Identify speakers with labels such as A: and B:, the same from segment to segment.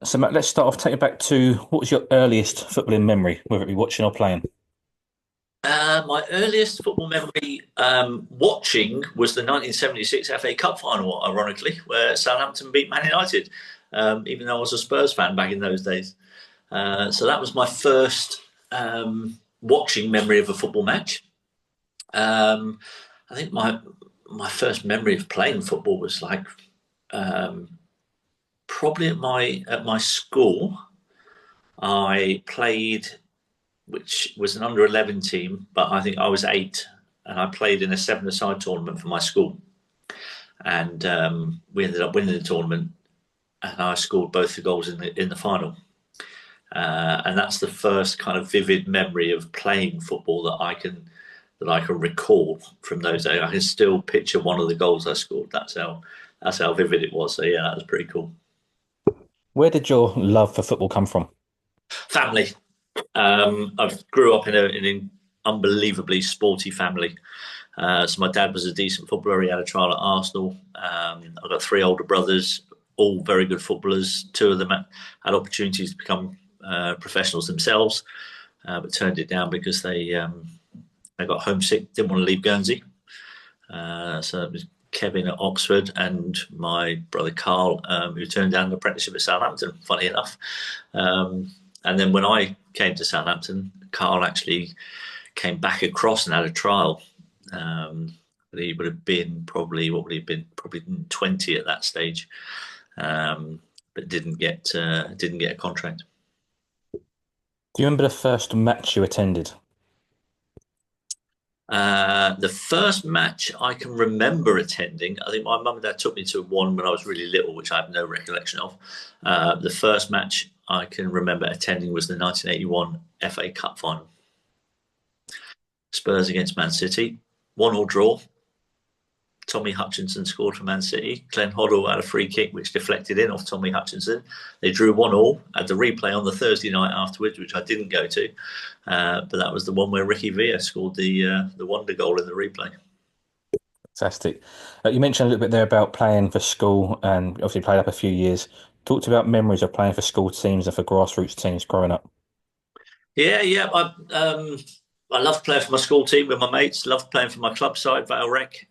A: So, Matt, let's start off. Take you back to what was your earliest footballing memory, whether it be watching or playing?
B: My earliest football memory watching was the 1976 FA Cup final, ironically, where Southampton beat Man United, even though I was a Spurs fan back in those days. So that was my first watching memory of a football match. Um, I think my first memory of playing football was like um, probably at my school. I played, which was an under 11 team, but I think I was eight, and I played in a seven-a-side tournament for my school. And we ended up winning the tournament, and I scored both the goals in the final. And that's the first kind of vivid memory of playing football that I can recall from those days. I can still picture one of the goals I scored. That's how vivid it was. So yeah, that was pretty cool.
A: Where did your love for football come from?
B: Family. I grew up in an unbelievably sporty family. So my dad was a decent footballer. He had a trial at Arsenal. I've got three older brothers, all very good footballers. Two of them had opportunities to become professionals themselves, but turned it down because they got homesick, didn't want to leave Guernsey. So it was Kevin at Oxford and my brother Carl, who turned down an apprenticeship at Southampton, funny enough. And then when I came to Southampton, Carl actually came back across and had a trial. He would have been probably, what would he have been? Probably 20 at that stage, but didn't get a contract.
A: Do you remember the first match you attended?
B: The first match I can remember attending, I think my mum and dad took me to one when I was really little, which I have no recollection of. The first match I can remember attending was the 1981 FA Cup final. Spurs against Man City, 1-1 draw. Tommy Hutchinson scored for Man City. Glenn Hoddle had a free kick which deflected in off Tommy Hutchinson. They drew 1-1. Had the replay on the Thursday night afterwards, which I didn't go to, but that was the one where Ricky Villa scored the wonder goal in the replay.
A: Fantastic. You mentioned a little bit there about playing for school and obviously played up a few years. Talked about memories of playing for school teams and for grassroots teams growing up.
B: Yeah, yeah. I loved playing for my school team with my mates. Loved playing for my club side, Vale Rec,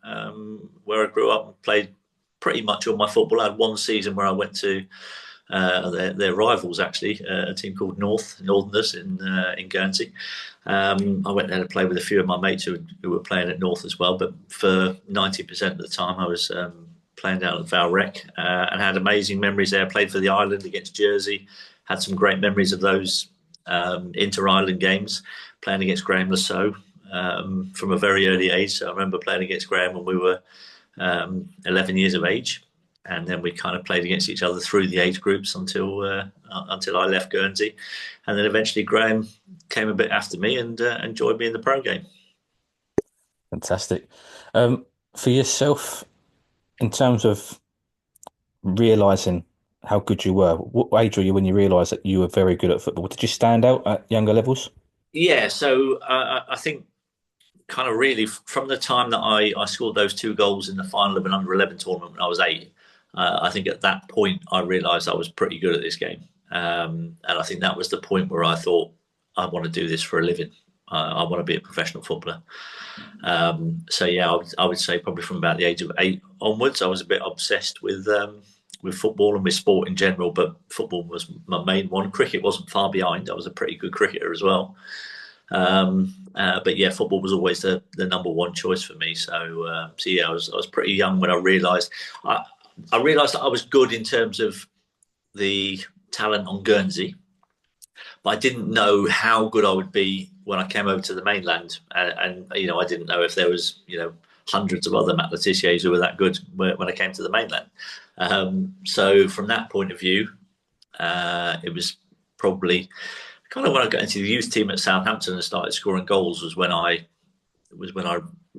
B: where I grew up and played pretty much all my football. I had one season where I went to their rivals, actually, a team called Northerners in Guernsey. I went there to play with a few of my mates who were playing at North as well. But for 90% of the time, I was playing down at Vale Rec and had amazing memories there. Played for the island against Jersey. Had some great memories of those inter-island games, playing against Graham Lasso from a very early age. So I remember playing against Graham when we were 11 years of age, and then we kind of played against each other through the age groups until I left Guernsey, and then eventually Graham came a bit after me and joined me in the pro game.
A: Fantastic. For yourself, in terms of realizing how good you were, what age were you when you realized that you were very good at football? Did you stand out at younger levels?
B: Yeah, so I think kind of really from the time that I scored those two goals in the final of an under 11 tournament when I was eight, I think at that point I realised I was pretty good at this game. And I think that was the point where I thought, I want to do this for a living. I want to be a professional footballer. So yeah, I would say probably from about the age of eight onwards, I was a bit obsessed with football and with sport in general, but football was my main one. Cricket wasn't far behind. I was a pretty good cricketer as well. But yeah, football was always the number one choice for me. So yeah, I was pretty young when I realised I realised that I was good in terms of the talent on Guernsey, but I didn't know how good I would be when I came over to the mainland. And I didn't know if there was hundreds of other Matt Tissiers who were that good when I came to the mainland. So from that point of view, it was probably kind of when I got into the youth team at Southampton and started scoring goals was when I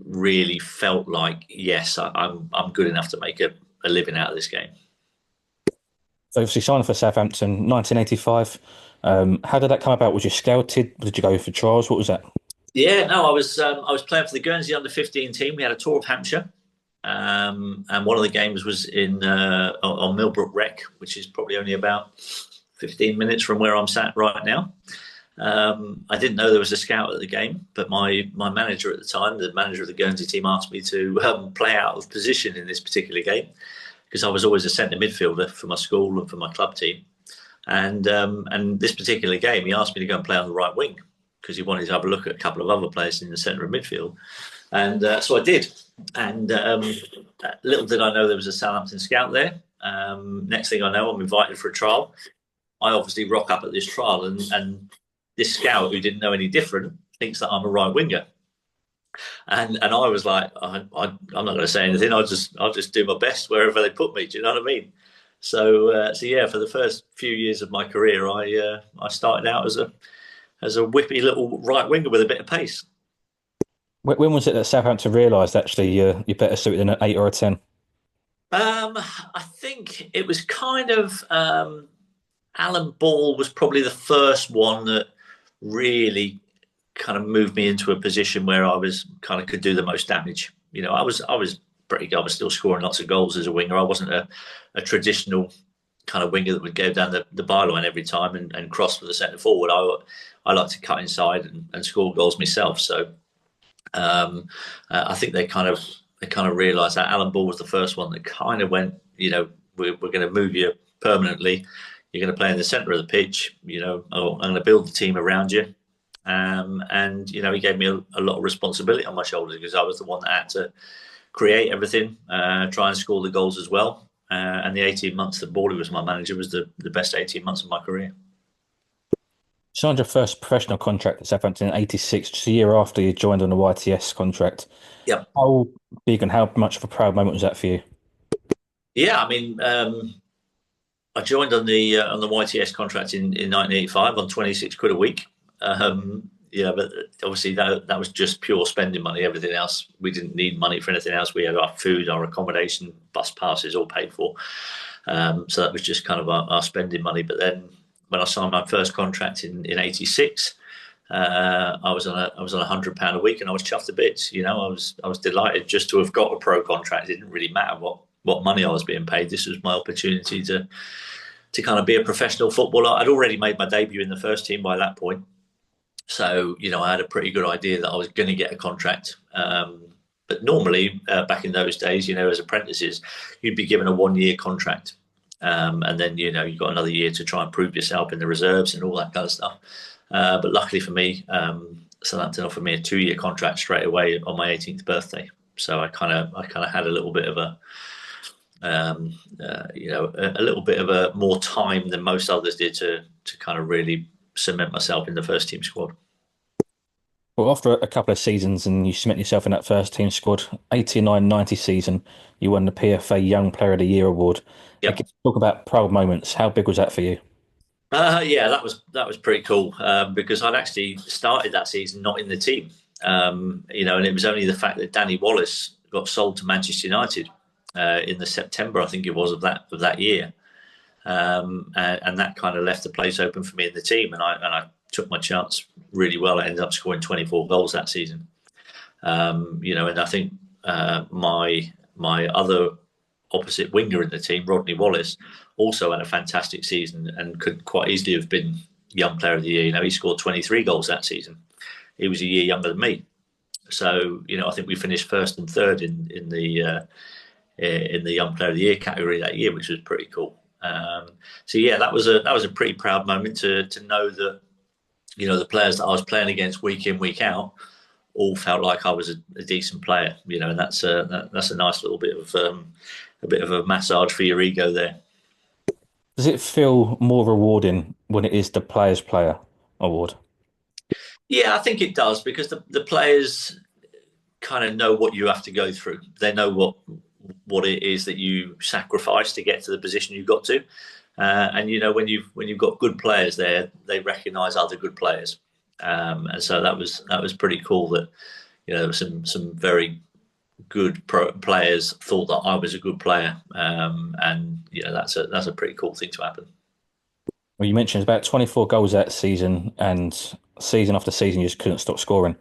B: really felt like, yes, I'm good enough to make a living out of this game.
A: So obviously signed for Southampton, 1985. How did that come about? Was you scouted? Did you go for trials? What was that?
B: Yeah, no, I was playing for the Guernsey under 15 team. We had a tour of Hampshire, and one of the games was in on Millbrook Rec, which is probably only about 15 minutes from where I'm sat right now. I didn't know there was a scout at the game, but my manager at the time, the manager of the Guernsey team, asked me to play out of position in this particular game because I was always a centre midfielder for my school and for my club team. And this particular game, he asked me to go and play on the right wing because he wanted to have a look at a couple of other players in the centre of midfield. And so I did. And little did I know there was a Southampton scout there. Next thing I know, I'm invited for a trial. I obviously rock up at this trial, and this scout who didn't know any different thinks that I'm a right winger. And I was like, I'm not going to say anything. I'll just do my best wherever they put me. Do you know what I mean? So yeah, for the first few years of my career, I started out as a whippy little right winger with a bit of pace.
A: When was it that Southampton realised actually you're better suited than an 8 or a 10?
B: I think it was kind of Alan Ball was probably the first one that really kind of moved me into a position where I was kind of could do the most damage. I was pretty good. I was still scoring lots of goals as a winger. I wasn't a traditional kind of winger that would go down the byline every time and cross for the centre forward. I like to cut inside and score goals myself. So I think they kind of realised that Alan Ball was the first one that kind of went, we're going to move you permanently. You're going to play in the centre of the pitch. I'm going to build the team around you. And he gave me a lot of responsibility on my shoulders because I was the one that had to create everything, try and score the goals as well. And the 18 months that Bawley was my manager was the best 18 months of my career.
A: Signed your first professional contract at Southampton in '86, just a year after you joined on the YTS contract.
B: Yep.
A: How big and how much of a proud moment was that for you?
B: Yeah, I mean, I joined on the YTS contract in 1985 on 26 quid a week. But obviously that was just pure spending money. Everything else, we didn't need money for anything else. We had our food, our accommodation, bus passes all paid for. So that was just kind of our spending money. But then when I signed my first contract in '86, I was on £100 a week, and I was chuffed to bits. I was delighted just to have got a pro contract. It didn't really matter what money I was being paid. This was my opportunity to kind of be a professional footballer. I'd already made my debut in the first team by that point. So, I had a pretty good idea that I was going to get a contract. But normally, back in those days, as apprentices, you'd be given a 1-year contract. And then, you've got another year to try and prove yourself in the reserves and all that kind of stuff. But luckily for me, Southampton offered me a 2-year contract straight away on my 18th birthday. So I kind of had a little bit of a little bit of a more time than most others did to kind of really cement myself in the first team squad.
A: Well, after a couple of seasons and you cement yourself in that first team squad, 89-90 season, you won the PFA Young Player of the Year award.
B: Yep.
A: Again, talk about proud moments. How big was that for you?
B: Yeah, that was pretty cool because I'd actually started that season not in the team, and it was only the fact that Danny Wallace got sold to Manchester United in the September, I think it was, of that year, and that kind of left the place open for me in the team, and I took my chance really well. I ended up scoring 24 goals that season, and I think my other opposite winger in the team, Rodney Wallace, also had a fantastic season and could quite easily have been Young Player of the Year. He scored 23 goals that season. He was a year younger than me, so I think we finished first and third in the Young Player of the Year category that year, which was pretty cool. So yeah, that was a pretty proud moment to know that the players that I was playing against week in, week out all felt like I was a decent player. And that's a nice little bit of a massage for your ego there.
A: Does it feel more rewarding when it is the Players Player award?
B: Yeah, I think it does because the players kind of know what you have to go through. They know what it is that you sacrifice to get to the position you got to. And when you've got good players there, they recognise other good players, and so that was pretty cool that there were some very good players thought that I was a good player, and that's a pretty cool thing to happen.
A: Well, you mentioned about 24 goals that season, and season after season you just couldn't stop scoring.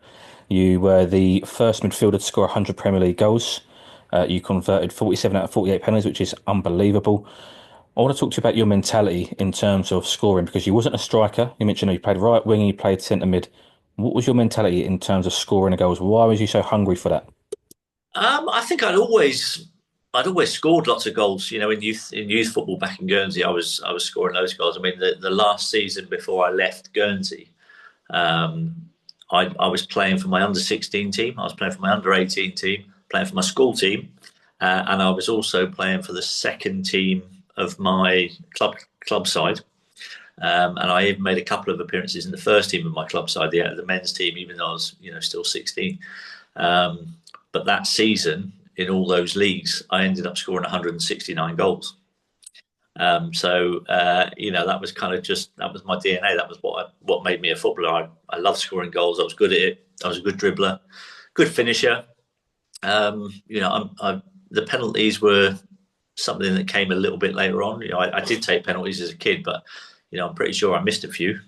A: You were the first midfielder to score 100 Premier League goals. You converted 47 out of 48 penalties, which is unbelievable. I want to talk to you about your mentality in terms of scoring because you wasn't a striker. You mentioned you played right wing, you played centre mid. What was your mentality in terms of scoring the goals? Why was you so hungry for that?
B: I think I'd always scored lots of goals. In youth football back in Guernsey, I was scoring those goals. I mean, the last season before I left Guernsey, um, I was playing for my under 16 team. I was playing for my under 18 team, playing for my school team, and I was also playing for the second team of my club side. And I even made a couple of appearances in the first team of my club side, the men's team, even though I was still 16. Um, but that season, in all those leagues, I ended up scoring 169 goals. That was kind of that was my DNA. That was what made me a footballer. I loved scoring goals. I was good at it. I was a good dribbler, good finisher. The penalties were something that came a little bit later on. I did take penalties as a kid, but I'm pretty sure I missed a few.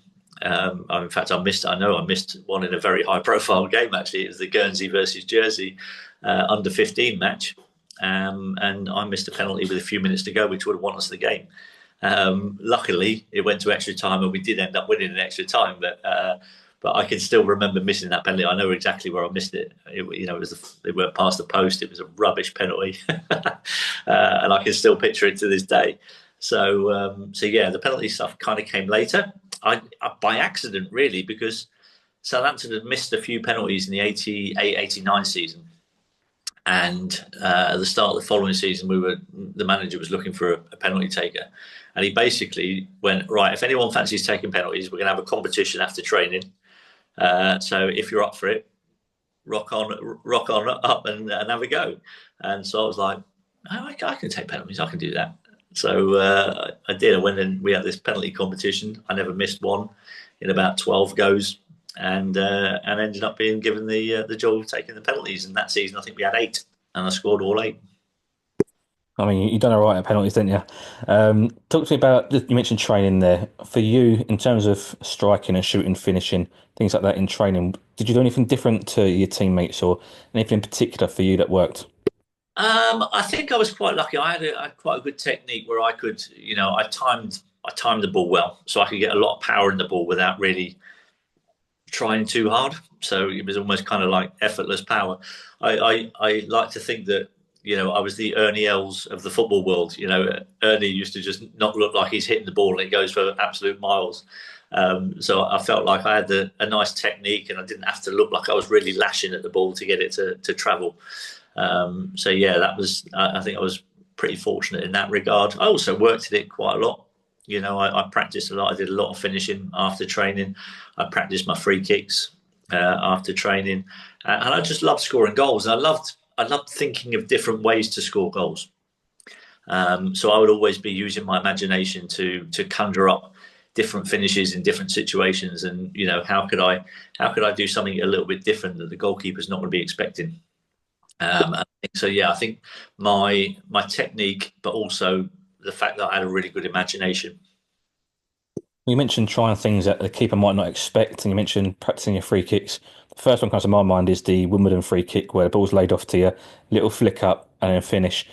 B: In fact, I know I missed one in a very high-profile game. Actually, it was the Guernsey versus Jersey under 15 match, and I missed a penalty with a few minutes to go, which would have won us the game. Luckily, it went to extra time, and we did end up winning in extra time. But I can still remember missing that penalty. I know exactly where I missed it. They weren't past the post. It was a rubbish penalty, and I can still picture it to this day. So yeah, the penalty stuff kind of came later. By accident, really, because Southampton had missed a few penalties in the 88-89 season. And at the start of the following season, the manager was looking for a penalty taker. And he basically went, right, if anyone fancies taking penalties, we're going to have a competition after training. So if you're up for it, rock on up and have a go. And so I was like, oh, I can take penalties. I can do that. So I did. I went and we had this penalty competition. I never missed one in about 12 goes, and ended up being given the job of taking the penalties. And that season, I think we had 8, and I scored all 8.
A: I mean, you done all right at penalties, didn't you? Talk to me about, you mentioned training there. For you, in terms of striking and shooting, finishing, things like that in training, did you do anything different to your teammates or anything in particular for you that worked?
B: I think I was quite lucky. I had quite a good technique where I could, I timed the ball well, so I could get a lot of power in the ball without really trying too hard. So it was almost kind of like effortless power. I like to think that I was the Ernie Els of the football world. Ernie used to just not look like he's hitting the ball and it goes for absolute miles. So I felt like I had a nice technique and I didn't have to look like I was really lashing at the ball to get it to travel. So yeah, I think I was pretty fortunate in that regard. I also worked at it quite a lot. I practiced a lot. I did a lot of finishing after training. I practiced my free kicks after training, and I just loved scoring goals. And I loved thinking of different ways to score goals. So I would always be using my imagination to conjure up different finishes in different situations, and how could I do something a little bit different that the goalkeeper's not going to be expecting. I think my technique, but also the fact that I had a really good imagination.
A: You mentioned trying things that the keeper might not expect, and you mentioned practicing your free kicks. The first one comes to my mind is the Wimbledon free kick where the ball's laid off to you, little flick up and then finish.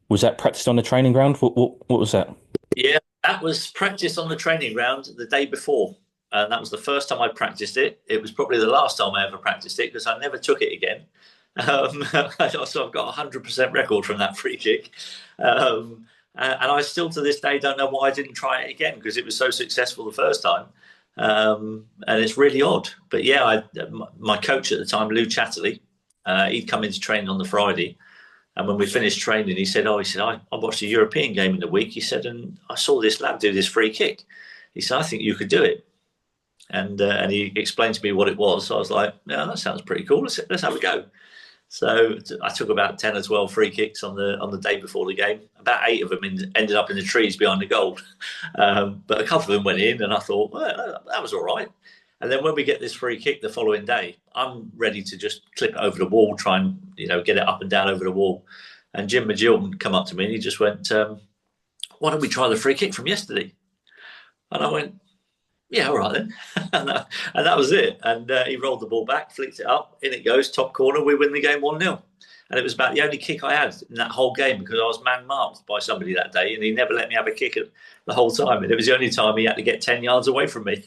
A: Was that practiced on the training ground? What was that?
B: Yeah, that was practice on the training ground the day before. And that was the first time I practiced it. It was probably the last time I ever practiced it because I never took it again. So I've got a 100% record from that free kick. And I still to this day don't know why I didn't try it again because it was so successful the first time. And it's really odd. But yeah, my coach at the time, Lou Chatterley, he'd come into training on the Friday. And when we finished training, he said, I watched a European game in the week. He said, and I saw this lad do this free kick. He said, I think you could do it. And he explained to me what it was. So I was like, yeah, that sounds pretty cool. Let's have a go. So I took about 10 or 12 free kicks on the day before the game. About 8 of them ended up in the trees behind the goal. But a couple of them went in, and I thought, well, that was all right. And then when we get this free kick the following day, I'm ready to just clip it over the wall, try and get it up and down over the wall. And Jim Magilton come up to me and he just went, "Why don't we try the free kick from yesterday?" And I went, "Yeah, all right then." and that was it. And he rolled the ball back, flicked it up, in it goes, top corner. We win the game 1-0. and it was about the only kick I had in that whole game because I was man marked by somebody that day, and he never let me have a kick the whole time. And it was the only time he had to get 10 yards away from me.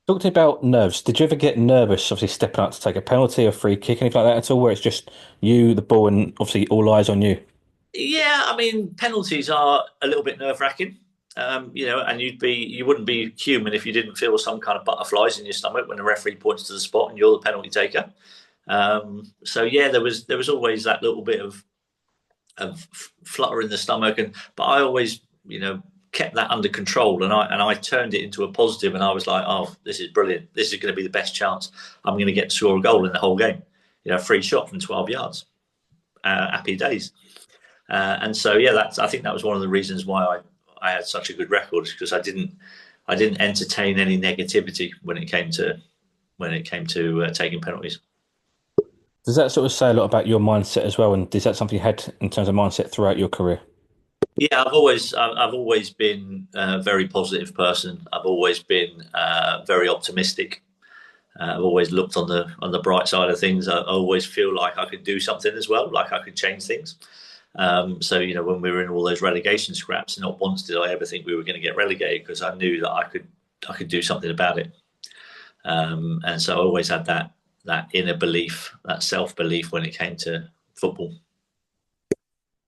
A: Talking about nerves, did you ever get nervous, obviously stepping out to take a penalty or free kick, anything like that at all, where it's just you, the ball, and obviously all eyes on you?
B: Yeah, I mean, penalties are a little bit nerve wracking. And you wouldn't be human if you didn't feel some kind of butterflies in your stomach when the referee points to the spot and you're the penalty taker. So yeah, there was always that little bit of flutter in the stomach, but I always, kept that under control, and I turned it into a positive, and I was like, oh, this is brilliant. This is going to be the best chance I'm going to get to score a goal in the whole game. Free shot from 12 yards. Happy days. And so yeah, I think that was one of the reasons why I had such a good record, because I didn't entertain any negativity when it came to taking penalties.
A: Does that sort of say a lot about your mindset as well? And is that something you had in terms of mindset throughout your career?
B: Yeah, I've always been a very positive person. I've always been very optimistic. I've always looked on the bright side of things. I always feel like I could do something as well, like I could change things. So when we were in all those relegation scraps, not once did I ever think we were going to get relegated, because I knew that I could do something about it. And so I always had that inner belief, that self belief when it came to football.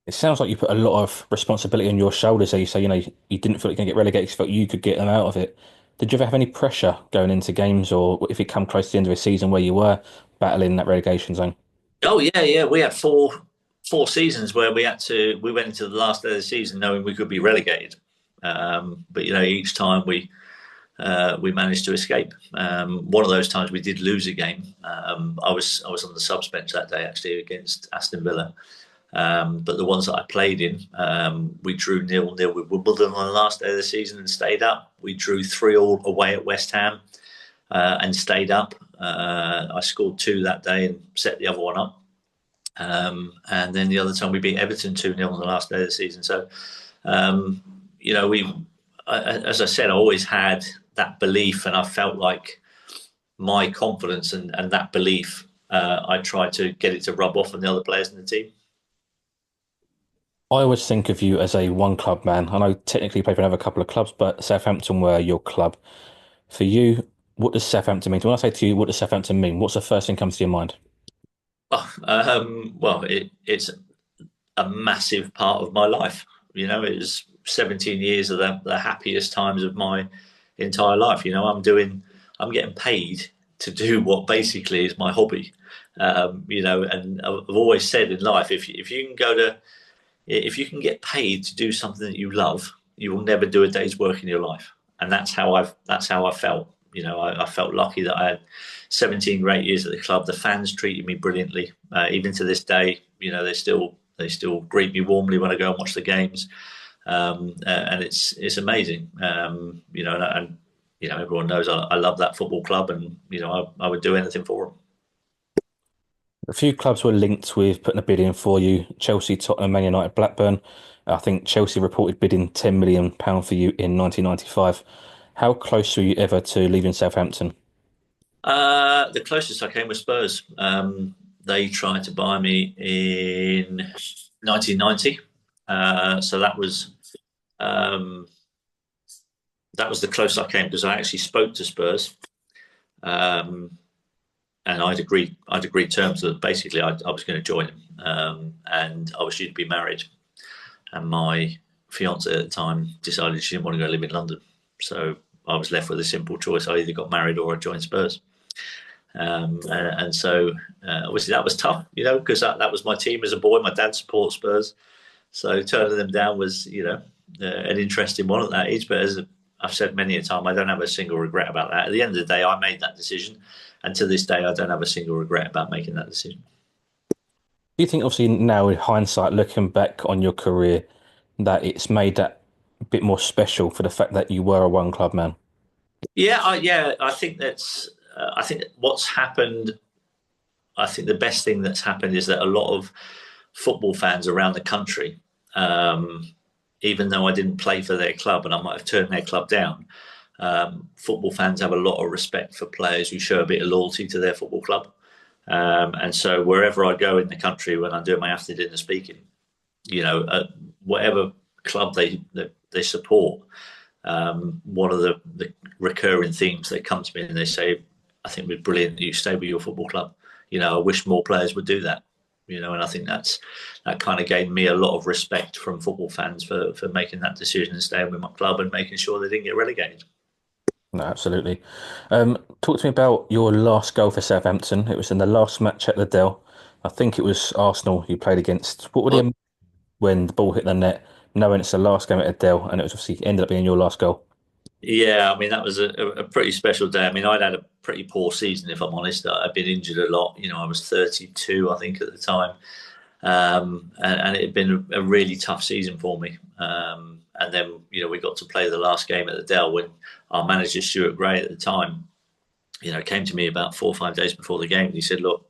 A: It sounds like you put a lot of responsibility on your shoulders. There, you say, you didn't feel like you're going to get relegated, you felt you could get them out of it. Did you ever have any pressure going into games, or if you come close to the end of a season where you were battling that relegation zone?
B: Oh yeah, yeah. We had four seasons where we went into the last day of the season knowing we could be relegated. But each time we managed to escape. One of those times we did lose a game. I was on the subs bench that day actually against Aston Villa. But the ones that I played in, we drew 0-0 with Wimbledon on the last day of the season and stayed up. We drew 3-3 away at West Ham and stayed up. I scored two that day and set the other one up. And then the other time we beat Everton 2-0 on the last day of the season. So, as I said, I always had that belief, and I felt like my confidence and that belief, I tried to get it to rub off on the other players in the team.
A: I always think of you as a one club man. I know technically you play for another couple of clubs, but Southampton were your club. For you, what does Southampton mean? When I say to you, what does Southampton mean? What's the first thing that comes to your mind?
B: Well, it's a massive part of my life. It was 17 years of the happiest times of my entire life. I'm getting paid to do what basically is my hobby. And I've always said in life, if you can get paid to do something that you love, you will never do a day's work in your life. And that's how I felt. I felt lucky that I had 17 great years at the club. The fans treated me brilliantly. Even to this day, they still greet me warmly when I go and watch the games. And it's amazing. Everyone knows I love that football club, and I would do anything for them.
A: A few clubs were linked with putting a bid in for you: Chelsea, Tottenham, Man United, Blackburn. I think Chelsea reported bidding £10 million for you in 1995. How close were you ever to leaving Southampton?
B: The closest I came was Spurs. They tried to buy me in 1990. So um, that was the closest I came, because I actually spoke to Spurs, um, and I'd agreed terms that basically I was going to join them, and I was due to be married, and my fiance at the time decided she didn't want to go live in London, so I was left with a simple choice: I either got married or I joined Spurs. And so obviously that was tough, because that was my team as a boy. My dad supports Spurs, so turning them down was, an interesting one at that age. But as I've said many a time, I don't have a single regret about that. At the end of the day, I made that decision, and to this day, I don't have a single regret about making that decision.
A: Do you think, obviously, now in hindsight, looking back on your career, that it's made that a bit more special for the fact that you were a one club man?
B: Yeah. I think that's. I think what's happened. I think the best thing that's happened is that a lot of football fans around the country, even though I didn't play for their club and I might have turned their club down, football fans have a lot of respect for players who show a bit of loyalty to their football club. And so wherever I go in the country when I'm doing my after dinner speaking, whatever club they support, one of the recurring themes they come to me and they say, I think we're brilliant that you stay with your football club. I wish more players would do that. And I think that kind of gave me a lot of respect from football fans for making that decision and staying with my club and making sure they didn't get relegated.
A: No, absolutely. Talk to me about your last goal for Southampton. It was in the last match at the Dell. I think it was Arsenal you played against. What were the when the ball hit the net, knowing it's the last game at the Dell, and it was obviously ended up being your last goal?
B: Yeah, I mean that was a pretty special day. I mean I'd had a pretty poor season, if I'm honest. I'd been injured a lot. I was 32, I think, at the time, and it had been a really tough season for me. And then we got to play the last game at the Dell when our manager Stuart Gray at the time, came to me about 4 or 5 days before the game. And he said, "Look,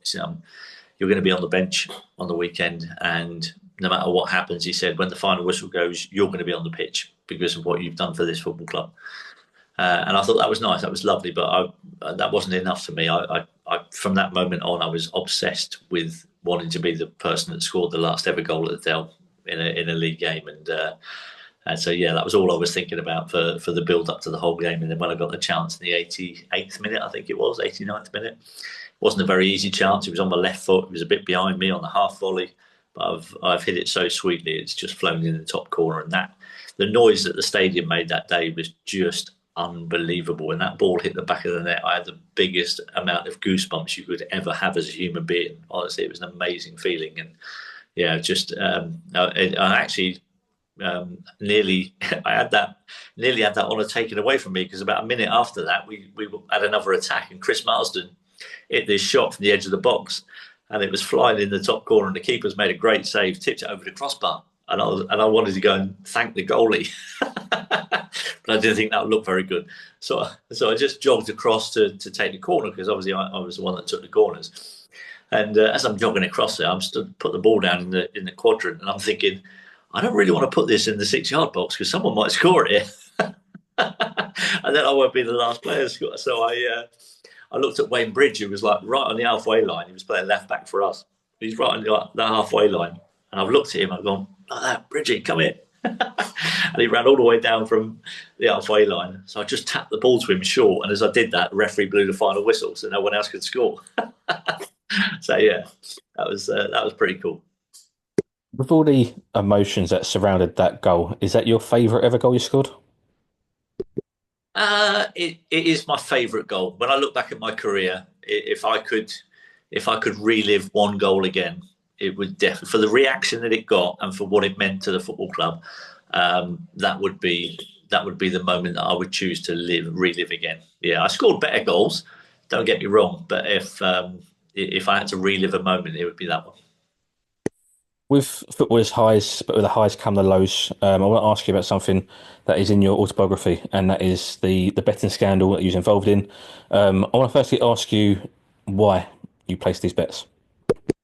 B: you're going to be on the bench on the weekend, and no matter what happens," he said, "when the final whistle goes, you're going to be on the pitch because of what you've done for this football club." And I thought that was nice, that was lovely, but that wasn't enough for me. From that moment on, I was obsessed with wanting to be the person that scored the last ever goal at the Dell in a league game, and so yeah, that was all I was thinking about for the build up to the whole game. And then when I got the chance in the 88th minute, I think it was 89th minute, it wasn't a very easy chance. It was on my left foot. It was a bit behind me on the half volley, but I've hit it so sweetly. It's just flown in the top corner, and that the noise that the stadium made that day was just unbelievable. When that ball hit the back of the net, I had the biggest amount of goosebumps you could ever have as a human being. Honestly, it was an amazing feeling, and yeah, just I actually nearly nearly had that honour taken away from me because about a minute after that, we had another attack, and Chris Marsden hit this shot from the edge of the box, and it was flying in the top corner, and the keeper's made a great save, tipped it over the crossbar, and I wanted to go and thank the goalie, but I didn't think that would look very good. So I just jogged across to take the corner because obviously I was the one that took the corners. And as I'm jogging across there, I'm stood put the ball down in the quadrant, and I'm thinking, I don't really want to put this in the 6 yard box because someone might score it here, and then I won't be the last player to score. So I looked at Wayne Bridge, who was like right on the halfway line. He was playing left back for us. He's right on the halfway line, and I've looked at him. I've gone, like that, Bridgie, come here. And he ran all the way down from the halfway line. So I just tapped the ball to him short, and as I did that, the referee blew the final whistle, so no one else could score. So yeah, that was pretty cool.
A: With all the emotions that surrounded that goal, is that your favourite ever goal you scored?
B: It is my favourite goal. When I look back at my career, if I could relive one goal again, it would definitely, for the reaction that it got and for what it meant to the football club, that would be the moment that I would choose to relive again. Yeah, I scored better goals. Don't get me wrong, but if I had to relive a moment, it would be that one.
A: With football's highs, but with the highs come the lows. I want to ask you about something that is in your autobiography, and that is the betting scandal that you was involved in. I want to firstly ask you why you placed these bets.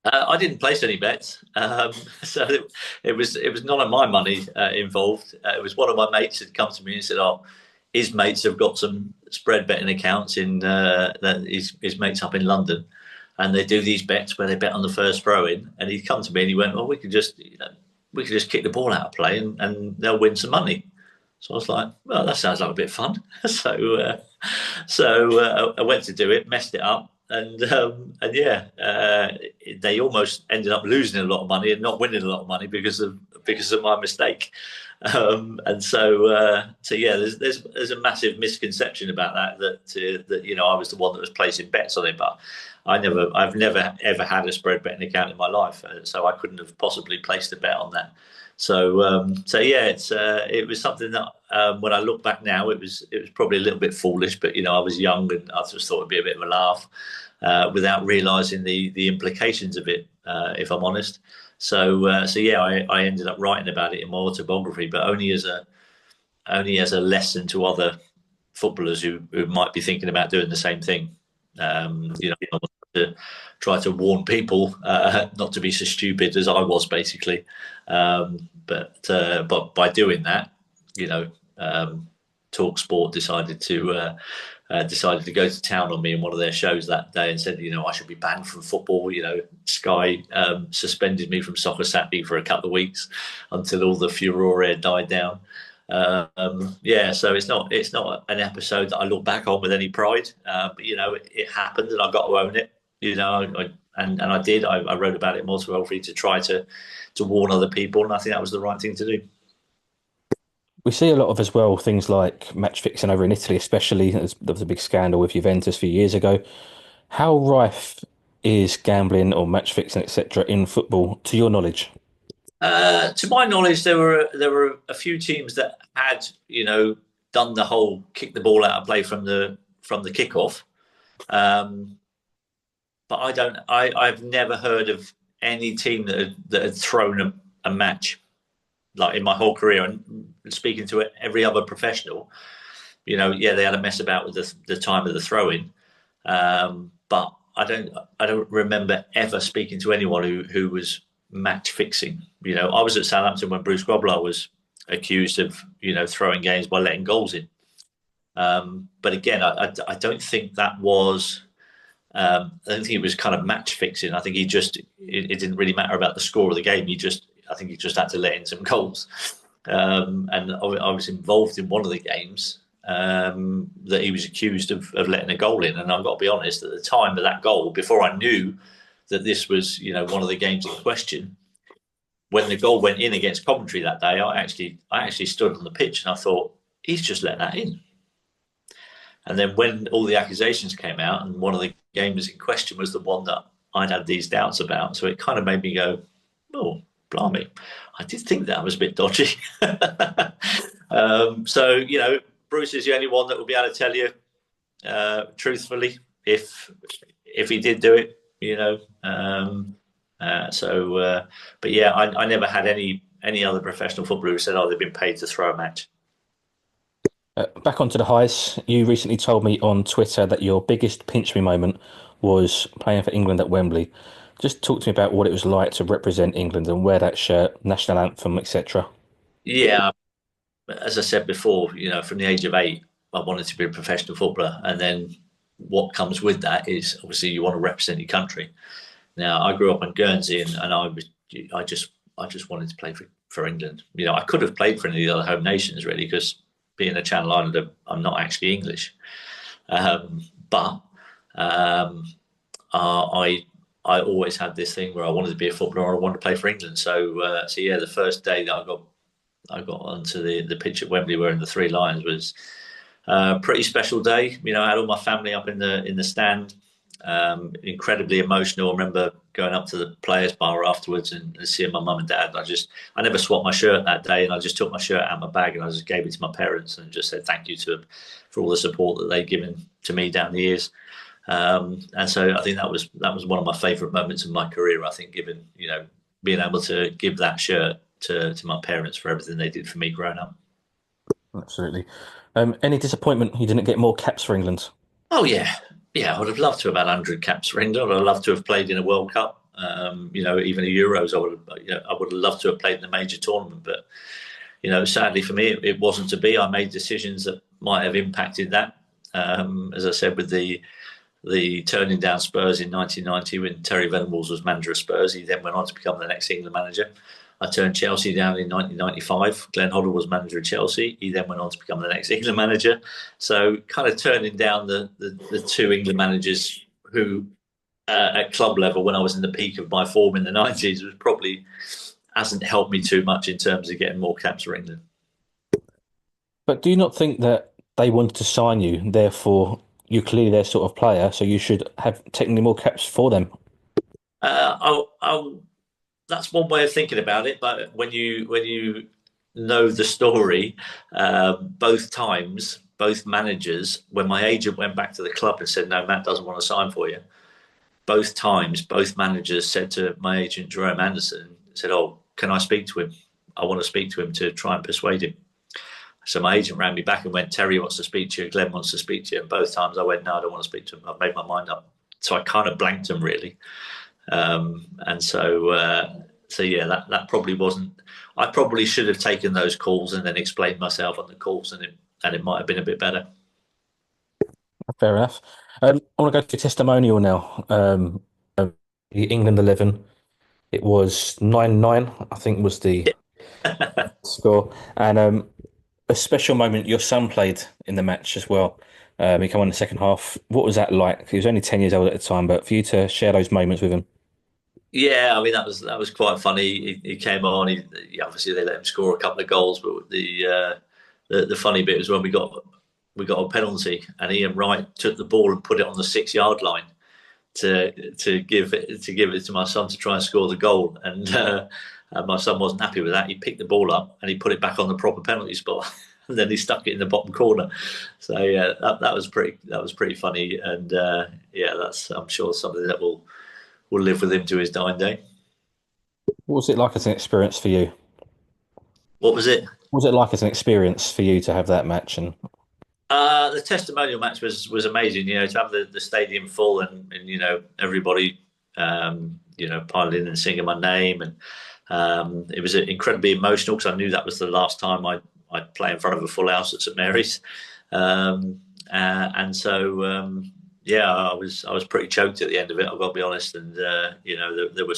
B: I didn't place any bets, so it was none of my money involved. It was one of my mates had come to me and said, "Oh, his mates have got some spread betting accounts in that his mates up in London, and they do these bets where they bet on the first throw in." And he'd come to me and he went, "Well, we could just kick the ball out of play and they'll win some money." So I was like, "Well, that sounds like a bit of fun." So I went to do it, messed it up, and yeah, they almost ended up losing a lot of money and not winning a lot of money because of my mistake. And so yeah, there's a massive misconception about that I was the one that was placing bets on it, but I've never ever had a spread betting account in my life, so I couldn't have possibly placed a bet on that. So yeah, it was something that when I look back now, it was probably a little bit foolish, but I was young and I just thought it'd be a bit of a laugh without realising the implications of it, if I'm honest. So yeah, I ended up writing about it in my autobiography, but only as a lesson to other footballers who might be thinking about doing the same thing. I want to try to warn people not to be so stupid as I was, basically. But by doing that, Talk Sport decided to decided to go to town on me in one of their shows that day and said, I should be banned from football. Sky suspended me from Soccer Saturday for a couple of weeks until all the furore died down. Yeah, so it's not an episode that I look back on with any pride, but it happened and I got to own it. And I did. I wrote about it multiple to try to warn other people, and I think that was the right thing to do.
A: We see a lot of as well things like match fixing over in Italy, especially. There was a big scandal with Juventus a few years ago. How rife is gambling or match fixing, etc., in football, to your knowledge?
B: To my knowledge, there were a few teams that had done the whole kick the ball out of play from the kickoff. Um, but I don't. I've never heard of any team that had thrown a match like in my whole career. And speaking to every other professional, yeah, they had a mess about with the time of the throw-in. But I don't remember ever speaking to anyone who was match fixing. I was at Southampton when Bruce Grobbelaar was accused of throwing games by letting goals in. But again, I don't think that was. I don't think it was kind of match fixing. I think it didn't really matter about the score of the game. I think he just had to let in some goals. And I was involved in one of the games that he was accused of letting a goal in. And I've got to be honest, at the time of that goal, before I knew that this was, one of the games in question, when the goal went in against Coventry that day, I actually stood on the pitch and I thought, he's just let that in. And then when all the accusations came out, and one of the games in question was the one that I'd had these doubts about, so it kind of made me go, "Oh, blimey, I did think that was a bit dodgy." So Bruce is the only one that will be able to tell you truthfully if he did do it. But yeah, I never had any other professional footballer who said, "Oh, they've been paid to throw a match."
A: Back onto the highs. You recently told me on Twitter that your biggest pinch me moment was playing for England at Wembley. Just talk to me about what it was like to represent England and wear that shirt, national anthem, etc.
B: Yeah, as I said before, from the age of 8, I wanted to be a professional footballer, and then what comes with that is obviously you want to represent your country. Now, I grew up in Guernsey, and I just wanted to play for England. I could have played for any of the other home nations really, because being a Channel Islander, I'm not actually English. But I always had this thing where I wanted to be a footballer or I wanted to play for England. So yeah, the first day that I got onto the pitch at Wembley wearing the Three Lions was a pretty special day. I had all my family up in the stand. Incredibly emotional. I remember going up to the players' bar afterwards and seeing my mum and dad. I never swapped my shirt that day, and I just took my shirt out of my bag and I just gave it to my parents and just said thank you to them for all the support that they've given to me down the years. And so I think that was one of my favourite moments in my career. I think, being able to give that shirt to my parents for everything they did for me growing up.
A: Absolutely. Any disappointment you didn't get more caps for England?
B: Oh yeah, yeah. I would have loved to have had 100 caps for England. I'd love to have played in a World Cup. Even a Euros. I would have loved to have played in a major tournament, but sadly for me, it wasn't to be. I made decisions that might have impacted that. As I said, with the turning down Spurs in 1990 when Terry Venables was manager of Spurs, he then went on to become the next England manager. I turned Chelsea down in 1995. Glenn Hoddle was manager of Chelsea. He then went on to become the next England manager. So kind of turning down the two England managers who, at club level, when I was in the peak of my form in the 90s, was probably hasn't helped me too much in terms of getting more caps for England.
A: But do you not think that they wanted to sign you, therefore you're clearly their sort of player, so you should have technically more caps for them?
B: I'll That's one way of thinking about it. But when you know the story, both times, both managers, when my agent went back to the club and said, "No, Matt doesn't want to sign for you," both times, both managers said to my agent Jerome Anderson, said, "Oh, can I speak to him? I want to speak to him to try and persuade him." So my agent rang me back and went, "Terry wants to speak to you. Glenn wants to speak to you." And both times I went, "No, I don't want to speak to him. I've made my mind up." So I kind of blanked him really. And so yeah, that probably wasn't. I probably should have taken those calls and then explained myself on the calls, and it might have been a bit better.
A: Fair enough. I want to go to testimonial now. The England 11. It was 9-9, I think was the score. And a special moment, your son played in the match as well. He came on in the second half. What was that like? He was only 10 years old at the time, but for you to share those moments with him.
B: Yeah, I mean that was quite funny. He came on. Obviously they let him score a couple of goals, but the funny bit was when we got a penalty, and Ian Wright took the ball and put it on the 6 yard line to give it to my son to try and score the goal, and my son wasn't happy with that. He picked the ball up and he put it back on the proper penalty spot, and then he stuck it in the bottom corner. So yeah, that was pretty funny, and yeah, that's I'm sure something that will live with him to his dying day.
A: What was it like as an experience for you?
B: What was it?
A: What was it like as an experience for you to have that match? And
B: The testimonial match was amazing. To have the stadium full and everybody piling in and singing my name, and it was incredibly emotional because I knew that was the last time I'd play in front of a full house at St Mary's, and so yeah, I was pretty choked at the end of it. I've got to be honest, and there were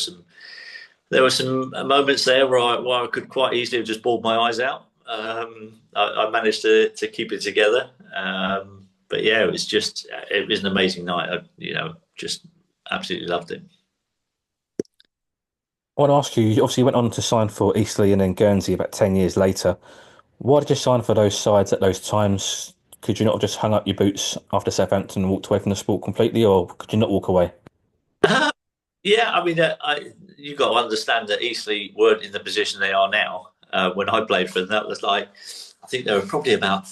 B: some moments there where I could quite easily have just bawled my eyes out. I managed to keep it together. But yeah, it was an amazing night. Just absolutely loved it.
A: I want to ask you, you obviously went on to sign for Eastleigh and then Guernsey about 10 years later. Why did you sign for those sides at those times? Could you not have just hung up your boots after Southampton and walked away from the sport completely, or could you not walk away?
B: Yeah, I mean, you got to understand that Eastleigh weren't in the position they are now. When I played for them, that was like, I think they were probably about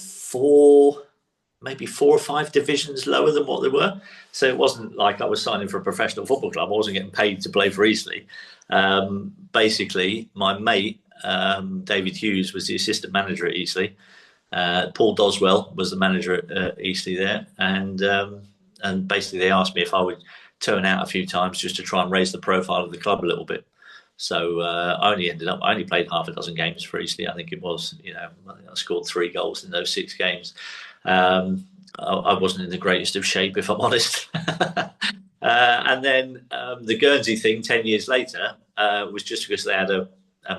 B: maybe 4 or 5 divisions lower than what they were. So it wasn't like I was signing for a professional football club. I wasn't getting paid to play for Eastleigh. Basically, my mate, David Hughes, was the assistant manager at Eastleigh. Paul Doswell was the manager at Eastleigh there. And basically, they asked me if I would turn out a few times just to try and raise the profile of the club a little bit. So I only played half a dozen games for Eastleigh. I think it was, I think I scored 3 goals in those 6 games. I wasn't in the greatest of shape, if I'm honest. And then the Guernsey thing 10 years later was just because they had a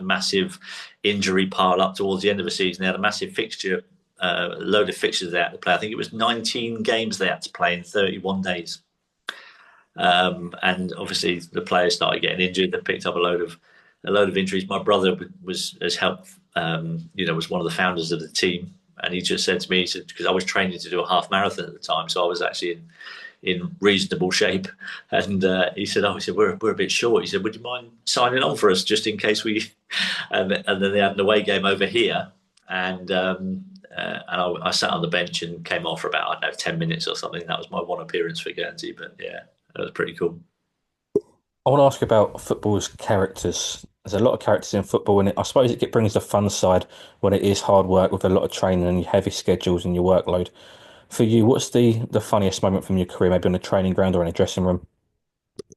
B: massive injury pile up towards the end of the season. They had a massive fixture, a load of fixtures they had to play. I think it was 19 games they had to play in 31 days. And obviously the players started getting injured. They picked up a load of injuries. My brother has helped, was one of the founders of the team, and he just said to me, he said, because I was training to do a half marathon at the time, so I was actually in reasonable shape. And he said we're a bit short. He said, would you mind signing on for us just in case we? And then they had an away game over here, and I sat on the bench and came off for about, I don't know, 10 minutes or something. That was my one appearance for Guernsey, but yeah, that was pretty cool.
A: I want to ask about football's characters. There's a lot of characters in football, and I suppose it brings the fun side when it is hard work with a lot of training and your heavy schedules and your workload. For you, what's the funniest moment from your career, maybe on a training ground or in a dressing room?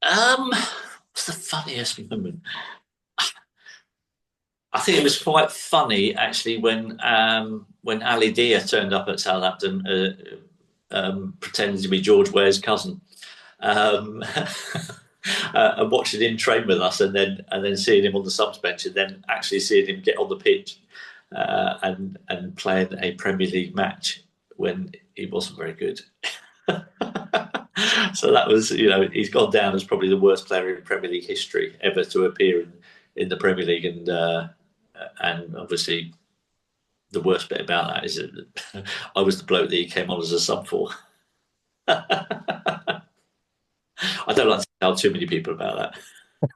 B: What's the funniest moment? I think it was quite funny actually when Ali Dia turned up at Southampton, pretending to be George Ware's cousin, um, and watching him train with us, and then seeing him on the subs bench, and then actually seeing him get on the pitch and playing a Premier League match when he wasn't very good. So that was, he's gone down as probably the worst player in Premier League history ever to appear in the Premier League, and obviously the worst bit about that is that I was the bloke that he came on as a sub for. I don't like to tell too many people about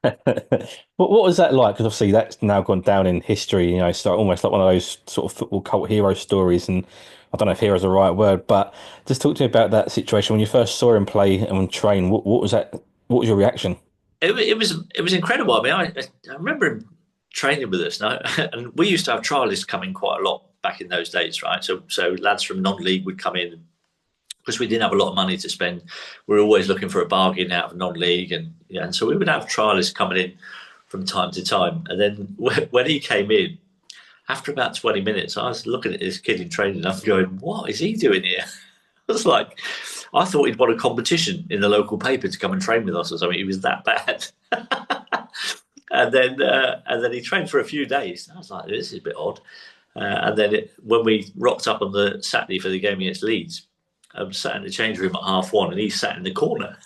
B: that.
A: What was that like? Because obviously that's now gone down in history. It's like almost like one of those sort of football cult hero stories. And I don't know if hero is the right word, but just talk to me about that situation when you first saw him play and train. What was that? What was your reaction?
B: It was incredible. I mean, I remember him training with us, and we used to have trialists come in quite a lot back in those days, right? So lads from non-league would come in because we didn't have a lot of money to spend. We were always looking for a bargain out of non-league, and yeah, and so we would have trialists coming in from time to time. And then when he came in, after about 20 minutes, I was looking at this kid in training, and I'm going, "What is he doing here?" I was like, I thought he'd won a competition in the local paper to come and train with us or something. He was that bad. And then he trained for a few days. I was like, this is a bit odd. When we rocked up on the Saturday for the game against Leeds, I sat in the change room at 1:30, and he sat in the corner.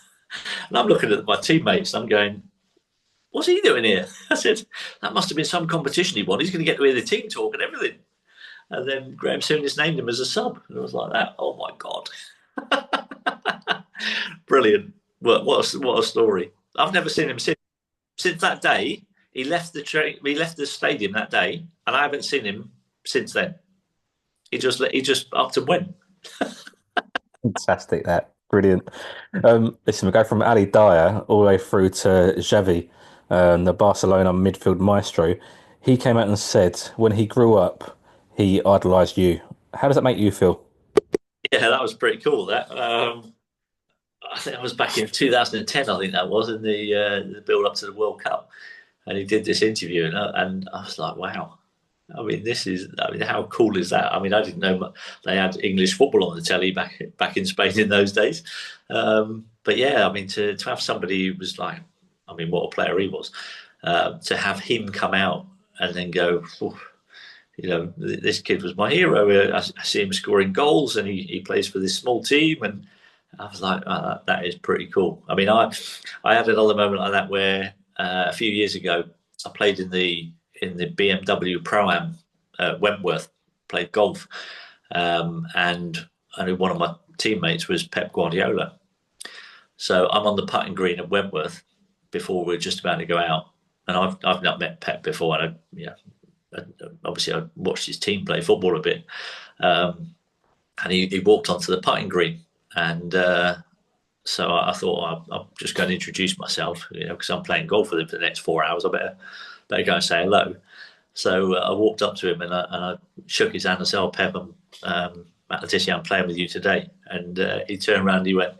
B: And I'm looking at my teammates, and I'm going, "What's he doing here?" I said, "That must have been some competition he won. He's going to get to hear the team talk and everything." And then Graham Souness named him as a sub, and I was like, "That, oh my god, brilliant! What a story! I've never seen him since that day. He left the stadium that day, and I haven't seen him since then. He just upped and went.
A: Fantastic, that brilliant. Listen, we go from Ali Dyer all the way through to Xavi, the Barcelona midfield maestro. He came out and said when he grew up, he idolised you. How does that make you feel?
B: Yeah, that was pretty cool. That I think that was back in 2010. I think that was in the build up to the World Cup, and he did this interview, and I was like, wow. I mean, how cool is that? I mean, I didn't know they had English football on the telly back in Spain in those days. But yeah, I mean, to have somebody who was like, I mean, what a player he was, to have him come out and then go, this kid was my hero. I see him scoring goals, and he plays for this small team, and I was like, oh, that is pretty cool. I mean, I had another moment like that where a few years ago I played in the BMW Pro-Am Wentworth, played golf, and I knew one of my teammates was Pep Guardiola. So I'm on the putting green at Wentworth before we're just about to go out, and I've not met Pep before, and obviously I watched his team play football a bit, and he walked onto the putting green, and so I thought I'm just going to introduce myself, because I'm playing golf with him for the next 4 hours. I better go and say hello. So I walked up to him, and I shook his hand and said, "Oh, Pep, Matt Tissier, I'm playing with you today." And he turned around and he went,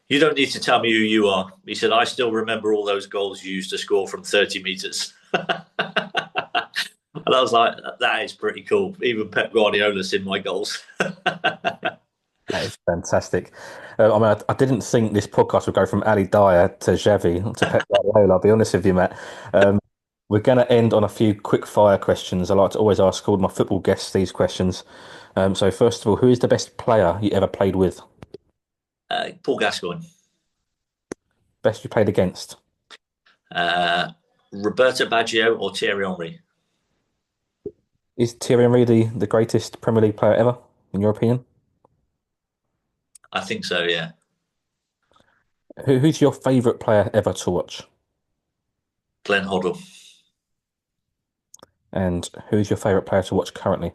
B: "You don't need to tell me who you are." He said, "I still remember all those goals you used to score from 30 metres." And I was like, that is pretty cool. Even Pep Guardiola's in my goals.
A: That is fantastic. I mean, I didn't think this podcast would go from Ali Dyer to Xavi to Pep Guardiola. I'll be honest with you, Matt. Um, we're going to end on a few quick fire questions. I like to always ask all my football guests these questions. So first of all, who is the best player you ever played with?
B: Paul Gascoigne.
A: Best you played against?
B: Uh, Roberto Baggio or Thierry Henry?
A: Is Thierry Henry the greatest Premier League player ever, in your opinion?
B: I think so, yeah.
A: Who's your favourite player ever to watch?
B: Glenn Hoddle.
A: And who's your favourite player to watch currently?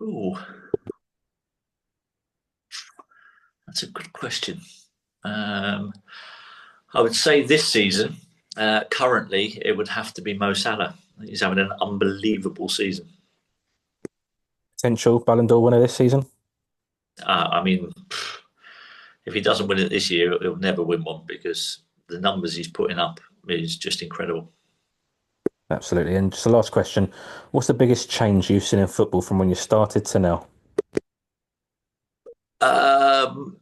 B: Ooh, that's a good question. Um, I would say this season, currently, it would have to be Mo Salah. He's having an unbelievable season.
A: Potential Ballon d'Or winner this season?
B: I mean, if he doesn't win it this year, he'll never win one because the numbers he's putting up is just incredible.
A: Absolutely. And just the last question, what's the biggest change you've seen in football from when you started to now?
B: Um,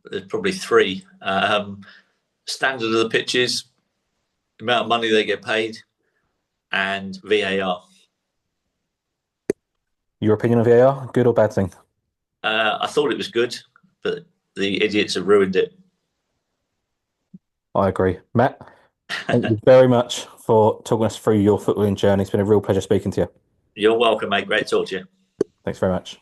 B: there's probably three. Standard of the pitches, the amount of money they get paid, and VAR.
A: Your opinion of VAR, good or bad thing?
B: I thought it was good, but the idiots have ruined it.
A: I agree. Matt, thank you very much for talking us through your footballing journey. It's been a real pleasure speaking to you.
B: You're welcome, mate. Great to talk to you.
A: Thanks very much.